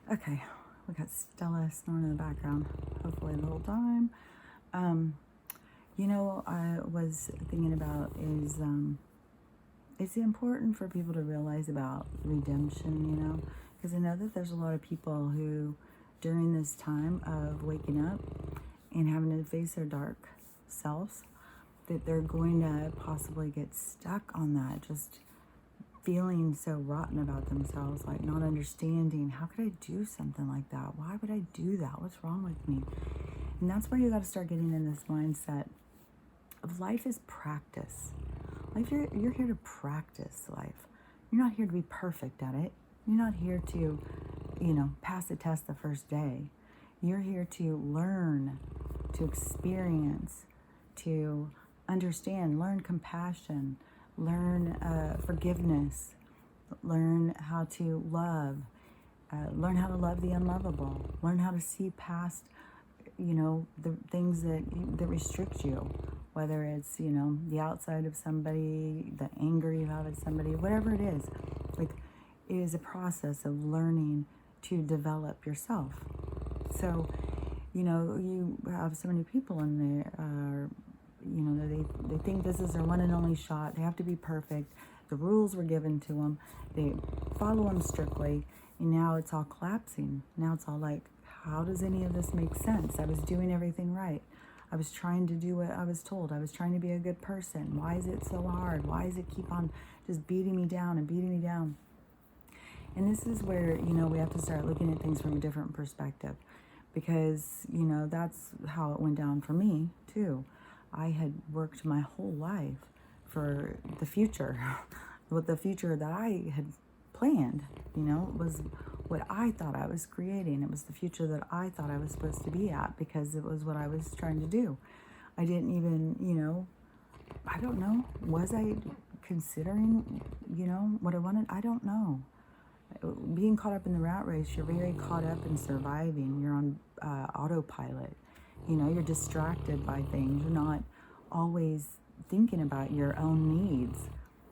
Okay, we got Stella snoring in the background, hopefully the whole time. Um, I was thinking about is it important for people to realize about redemption, because I know that there's a lot of people who, during this time of waking up and having to face their dark selves, that they're going to possibly get stuck on that, just feeling so rotten about themselves, like not understanding, how could I do something like that? Why would I do that? What's wrong with me? And that's where you got to start getting in this mindset of life is practice. Life, you're here to practice life. You're not here to be perfect at it. You're not here to, pass the test the first day. You're here to learn, to experience, to understand, learn compassion, learn forgiveness, learn how to love, learn how to love the unlovable, learn how to see past, the things that restrict you, whether it's, the outside of somebody, the anger you have at somebody, whatever it is. Like, it is a process of learning to develop yourself. So, you have so many people in there, they think this is their one and only shot. They have to be perfect. The rules were given to them. They follow them strictly. And now it's all collapsing. Now it's all like, how does any of this make sense? I was doing everything right. I was trying to do what I was told. I was trying to be a good person. Why is it so hard? Why does it keep on just beating me down and beating me down? And this is where, we have to start looking at things from a different perspective. Because, that's how it went down for me, too. I had worked my whole life for the future. What the future that I had planned, was what I thought I was creating. It was the future that I thought I was supposed to be at because it was what I was trying to do. I didn't even, I don't know. Was I considering, what I wanted? I don't know. Being caught up in the rat race, you're very caught up in surviving. You're on autopilot. You're distracted by things. You're not always thinking about your own needs.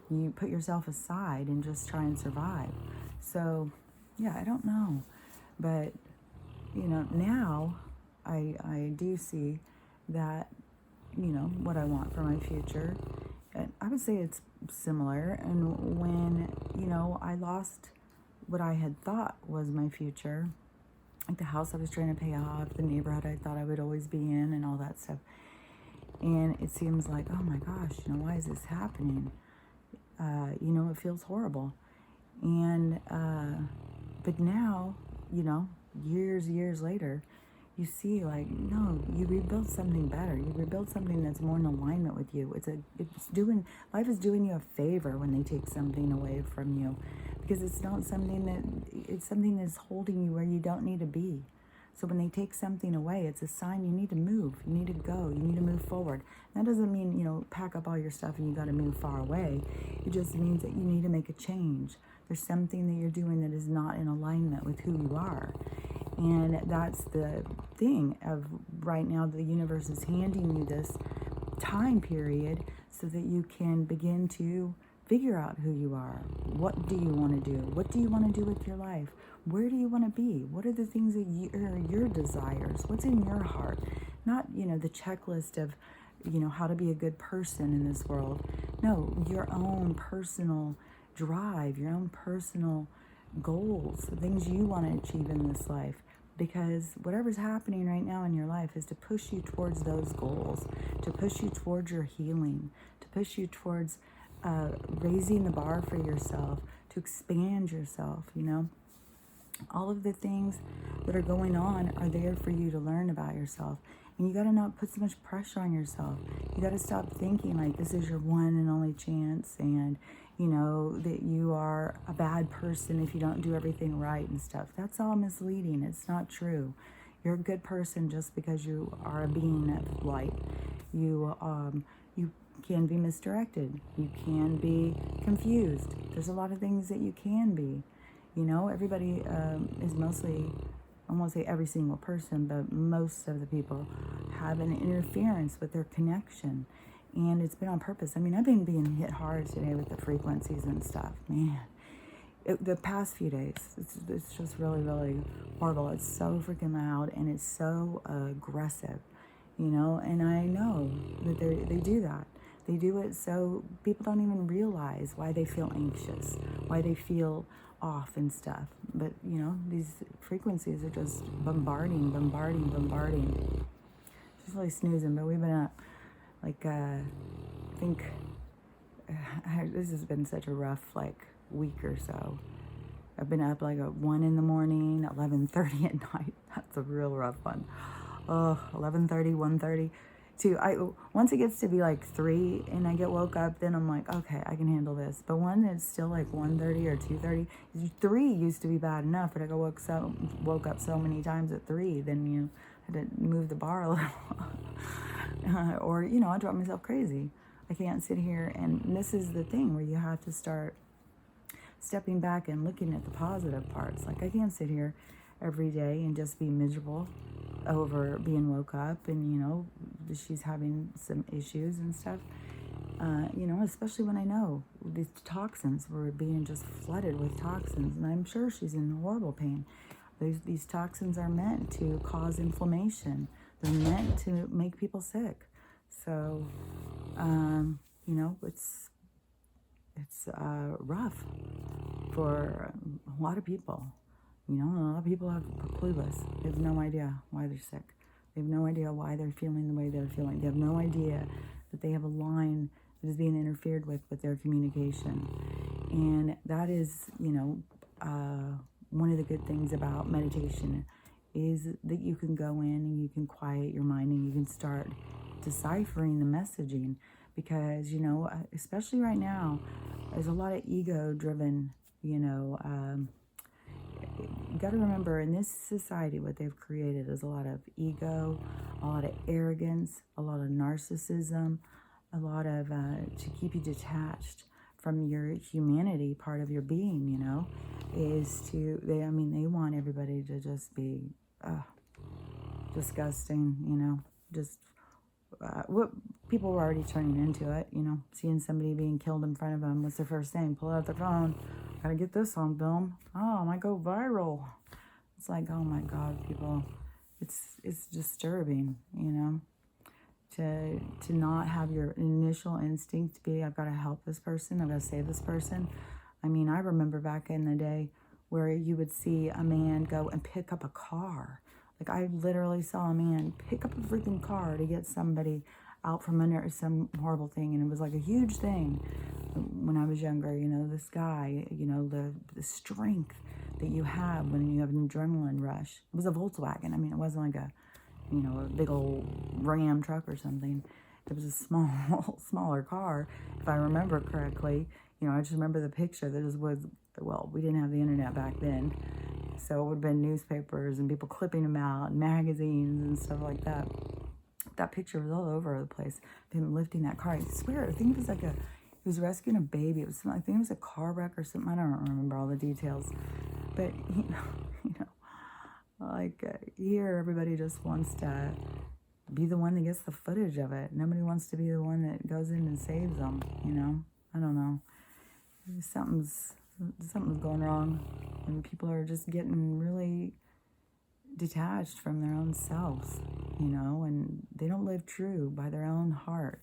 You put yourself aside and just try and survive. So, yeah, I don't know. But, now I do see that, what I want for my future. And I would say it's similar. And when, I lost what I had thought was my future, like the house I was trying to pay off, the neighborhood I thought I would always be in, and all that stuff. And it seems like, oh my gosh, why is this happening? It feels horrible. And, but now, years later, you see like, no, you rebuild something better. You rebuild something that's more in alignment with you. Life is doing you a favor when they take something away from you, because it's something that's holding you where you don't need to be. So when they take something away, it's a sign you need to move. You need to go. You need to move forward. That doesn't mean, pack up all your stuff and you got to move far away. It just means that you need to make a change. There's something that you're doing that is not in alignment with who you are. And that's the thing of right now, the universe is handing you this time period so that you can begin to figure out who you are. What do you want to do? What do you want to do with your life? Where do you want to be? What are the things that are your desires? What's in your heart? Not, the checklist of, how to be a good person in this world. No, your own personal drive, your own personal goals, the things you want to achieve in this life. Because whatever's happening right now in your life is to push you towards those goals, to push you towards your healing, to push you towards raising the bar for yourself, to expand yourself, All of the things that are going on are there for you to learn about yourself. And you got to not put so much pressure on yourself. You got to stop thinking like this is your one and only chance, and, that you are a bad person if you don't do everything right and stuff. That's all misleading. It's not true. You're a good person just because you are a being of light. You can be misdirected. You can be confused. There's a lot of things that you can be. Everybody is mostly, I won't say every single person, but most of the people have an interference with their connection. And it's been on purpose. I mean, I've been being hit hard today with the frequencies and stuff. Man, the past few days, it's just really, really horrible. It's so freaking loud and it's so aggressive, and I know that they do that. They do it so people don't even realize why they feel anxious, why they feel off and stuff. But, these frequencies are just bombarding, bombarding, bombarding. Just really snoozing, but we've been up, I think, this has been such a rough, week or so. I've been up at 1 in the morning, 11:30 at night. That's a real rough one. 11:30, 1:30. Once it gets to be 3 and I get woke up, then I'm like, okay, I can handle this. But when it's still 1:30 or 2:30, 3 used to be bad enough, but I got woke up so many times at 3, then I had to move the bar a little. Or, I drive myself crazy. I can't sit here, and this is the thing where you have to start stepping back and looking at the positive parts. I can't sit here every day and just be miserable over being woke up and, she's having some issues and stuff. Especially when I know these toxins, we're being just flooded with toxins, and I'm sure she's in horrible pain. These toxins are meant to cause inflammation. They're meant to make people sick. So, it's rough for a lot of people. A lot of people are clueless. They have no idea why they're sick. They have no idea why they're feeling the way they're feeling. They have no idea that they have a line that is being interfered with their communication. And that is, one of the good things about meditation is that you can go in and you can quiet your mind and you can start deciphering the messaging. Because, especially right now, there's a lot of ego-driven, you got to remember, in this society, what they've created is a lot of ego, a lot of arrogance, a lot of narcissism, a lot of, to keep you detached from your humanity, part of your being, they want everybody to just be disgusting, just what people were already turning into it, seeing somebody being killed in front of them. What's their first thing? Pull out their phone. Gotta get this on film. Oh, it might go viral. It's oh my God, people. It's disturbing, to not have your initial instinct to be, I've got to help this person. I've got to save this person. I remember back in the day where you would see a man go and pick up a car. I literally saw a man pick up a freaking car to get somebody out from under some horrible thing. And it was a huge thing when I was younger, this guy, the strength that you have when you have an adrenaline rush. It was a Volkswagen. It wasn't a big old Ram truck or something. It was a smaller car, if I remember correctly. I just remember the picture. That was, we didn't have the internet back then. So it would have been newspapers and people clipping them out, and magazines and stuff like that. That picture was all over the place. Him lifting that car. I swear, I think it was he was rescuing a baby. It was I think it was a car wreck or something. I don't remember all the details. But, here everybody just wants to be the one that gets the footage of it. Nobody wants to be the one that goes in and saves them, I don't know. Something's going wrong, and people are just getting really detached from their own selves, and they don't live true by their own heart.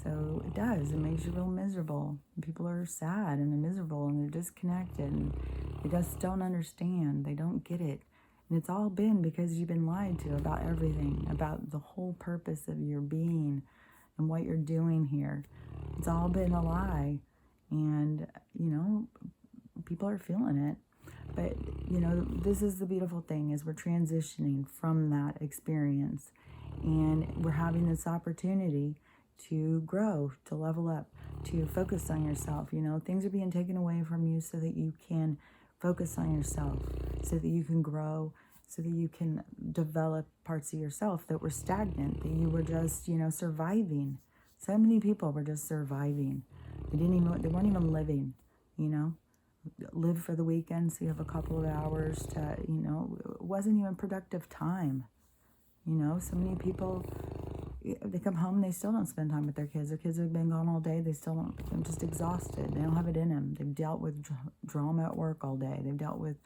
So it makes you real miserable. People are sad and they're miserable and they're disconnected and they just don't understand. They don't get it. And it's all been because you've been lied to about everything, about the whole purpose of your being and what you're doing here. It's all been a lie. And, people are feeling it. But, this is the beautiful thing, is we're transitioning from that experience. And we're having this opportunity to grow, to level up, to focus on yourself. Things are being taken away from you so that you can focus on yourself, so that you can grow, so that you can develop parts of yourself that were stagnant, that you were just, surviving. So many people were just surviving. They weren't even living, live for the weekend, so you have a couple of hours to, it wasn't even productive time. So many people, they come home, they still don't spend time with their kids. Their kids have been gone all day. They still don't, they're just exhausted. They don't have it in them. They've dealt with drama at work all day. They've dealt with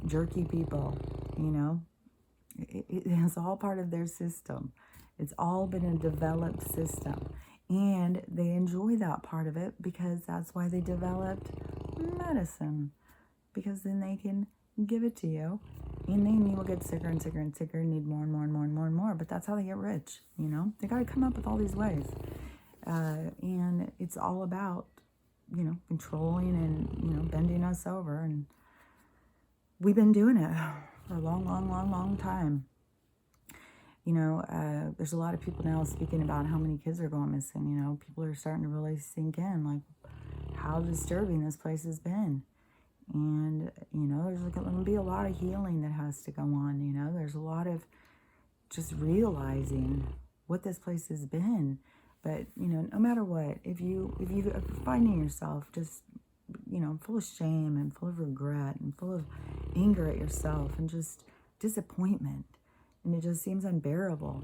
jerky people, you know. It's all part of their system. It's all been a developed system. And they enjoy that part of it because that's why they developed medicine. Because then they can give it to you. And then you will get sicker and sicker and sicker and need more and more and more and more and more. But that's how they get rich, you know. They got to come up with all these ways. And it's all about, you know, controlling and, you know, bending us over. And we've been doing it for a long, long, long, long time. You know, there's a lot of people now speaking about how many kids are going missing. You know, people are starting to really sink in, like, how disturbing this place has been. And, you know, there's going to be a lot of healing that has to go on, you know. There's a lot of just realizing what this place has been. But, you know, no matter what, if you're finding yourself just, you know, full of shame and full of regret and full of anger at yourself and just disappointment, and it just seems unbearable,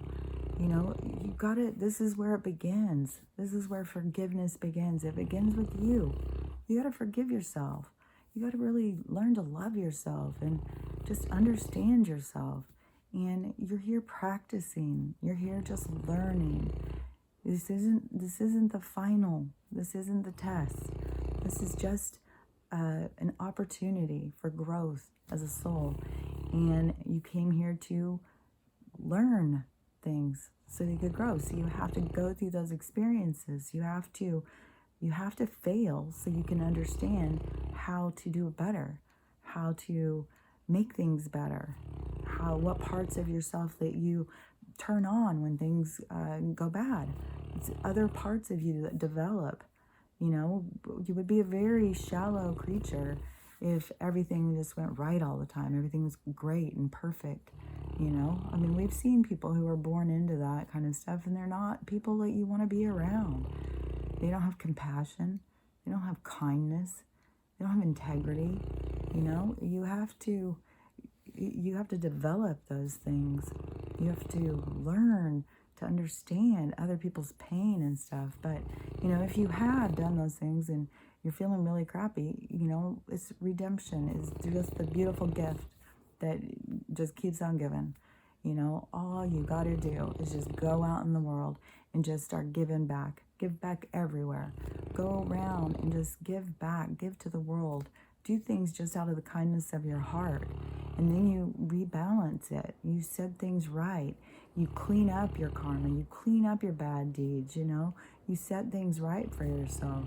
you know, you got to, this is where it begins. This is where forgiveness begins. It begins with you. You got to forgive yourself. You got to really learn to love yourself and just understand yourself. And you're here practicing. You're here just learning. This isn't the final. This isn't the test. This is just an opportunity for growth as a soul. And you came here to learn things so that you could grow. So you have to go through those experiences. You have to fail so you can understand how to do it better, how to make things better, what parts of yourself that you turn on when things go bad. It's other parts of you that develop. You know, you would be a very shallow creature if everything just went right all the time. Everything was great and perfect. You know, I mean, we've seen people who are born into that kind of stuff, and they're not people that you want to be around. They don't have compassion. They don't have kindness. They don't have integrity. You know, you have to develop those things. You have to learn to understand other people's pain and stuff. But, you know, if you have done those things and you're feeling really crappy, you know, it's redemption is just the beautiful gift that just keeps on giving. You know, all you got to do is just go out in the world and just start giving back. Give back everywhere. Go around and just give back. Give to the world. Do things just out of the kindness of your heart. And then you rebalance it. You said things right. You clean up your karma. You clean up your bad deeds, you know. You set things right for yourself.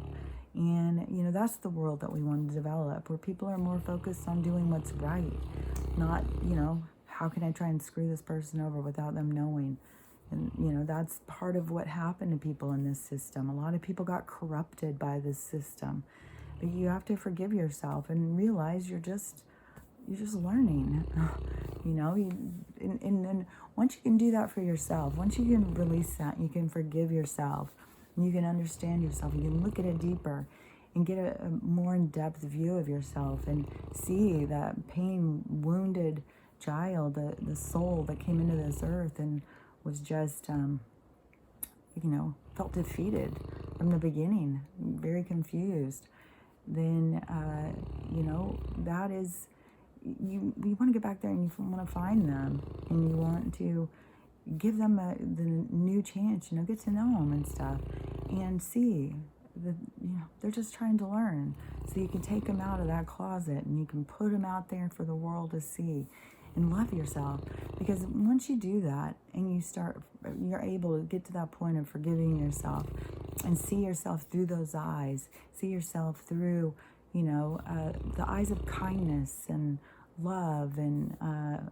And, you know, that's the world that we want to develop, where people are more focused on doing what's right. Not, you know, how can I try and screw this person over without them knowing? And, you know, that's part of what happened to people in this system. A lot of people got corrupted by this system. But you have to forgive yourself and realize you're just learning. You know, and then once you can do that for yourself, once you can release that, you can forgive yourself, you can understand yourself, you can look at it deeper and get a more in-depth view of yourself and see that pain, wounded child, the soul that came into this earth and was just, you know, felt defeated from the beginning, very confused. Then, you know, that is, you want to get back there and you want to find them and you want to give them the new chance, you know, get to know them and stuff and see that, you know, they're just trying to learn. So you can take them out of that closet and you can put them out there for the world to see and love yourself. Because once you do that and you're able to get to that point of forgiving yourself and see yourself through those eyes, see yourself through, you know, the eyes of kindness and love and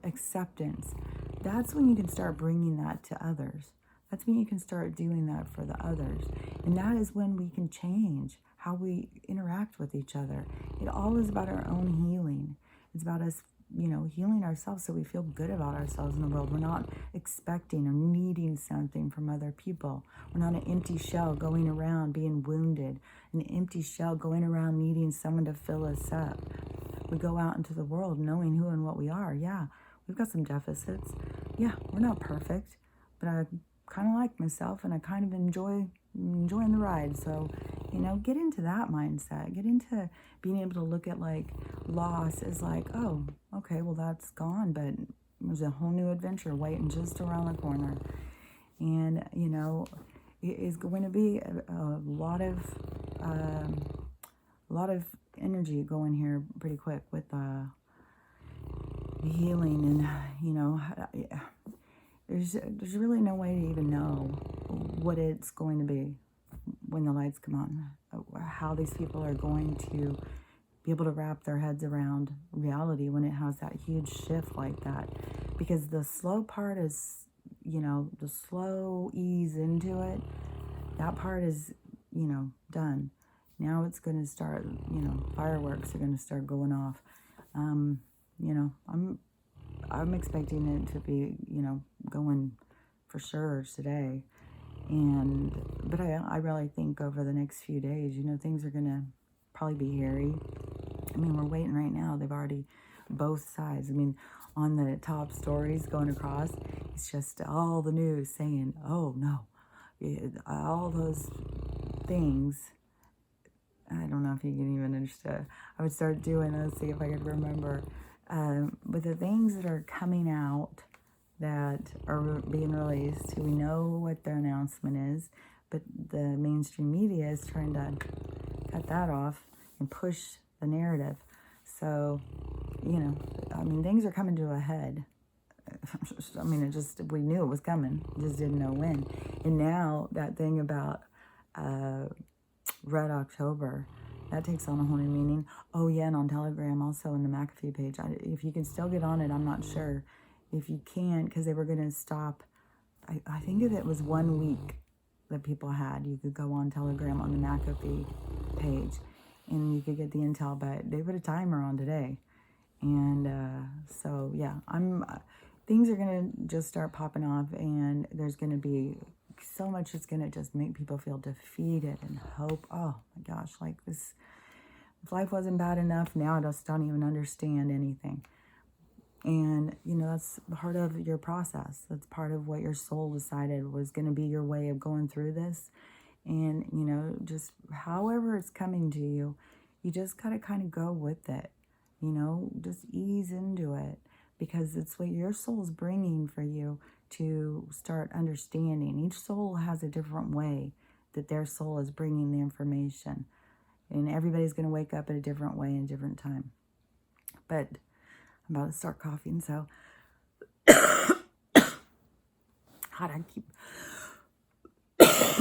acceptance, that's when you can start bringing that to others. That's when you can start doing that for the others. And that is when we can change how we interact with each other. It all is about our own healing. It's about us, you know, healing ourselves so we feel good about ourselves in the world. We're not expecting or needing something from other people. We're not an empty shell going around being wounded, an empty shell going around needing someone to fill us up. We go out into the world knowing who and what we are. Yeah, we've got some deficits. Yeah, we're not perfect, but kind of like myself, and I kind of enjoying the ride. So, get into that mindset. Get into being able to look at like loss as like, oh, okay, well that's gone, but there's a whole new adventure waiting just around the corner. And it is going to be a lot of energy going here pretty quick with the healing, and there's really no way to even know what it's going to be when the lights come on, how these people are going to be able to wrap their heads around reality when it has that huge shift like that. Because the slow part is, the slow ease into it, that part is, done. Now it's going to start, fireworks are going to start going off. I'm expecting it to be, going for sure today. But I really think over the next few days, things are going to probably be hairy. I mean, we're waiting right now. They've already, both sides. I mean, on the top stories going across, it's just all the news saying, oh no, all those things. I don't know if you can even understand. I would start doing, let's see if I could remember. But the things that are coming out that are being released, we know what their announcement is, but the mainstream media is trying to cut that off and push the narrative. So, things are coming to a head. We knew it was coming, just didn't know when. And now that thing about Red October, that takes on a whole new meaning. Oh yeah, and on Telegram, also in the McAfee page. If you can still get on it, I'm not sure. If you can't, because they were going to stop, I think if it was 1 week that people had, you could go on Telegram on the McAfee page, and you could get the intel, but they put a timer on today. And so, yeah, things are going to just start popping off, and there's going to be so much that's going to just make people feel defeated and hope. Oh my gosh, like this, if life wasn't bad enough, now I just don't even understand anything. And, that's part of your process. That's part of what your soul decided was going to be your way of going through this. And, just however it's coming to you, you just got to kind of go with it. Just ease into it, because it's what your soul's bringing for you to start understanding. Each soul has a different way that their soul is bringing the information. And everybody's going to wake up at a different way and different time. But I'm about to start coughing, so hot, I keep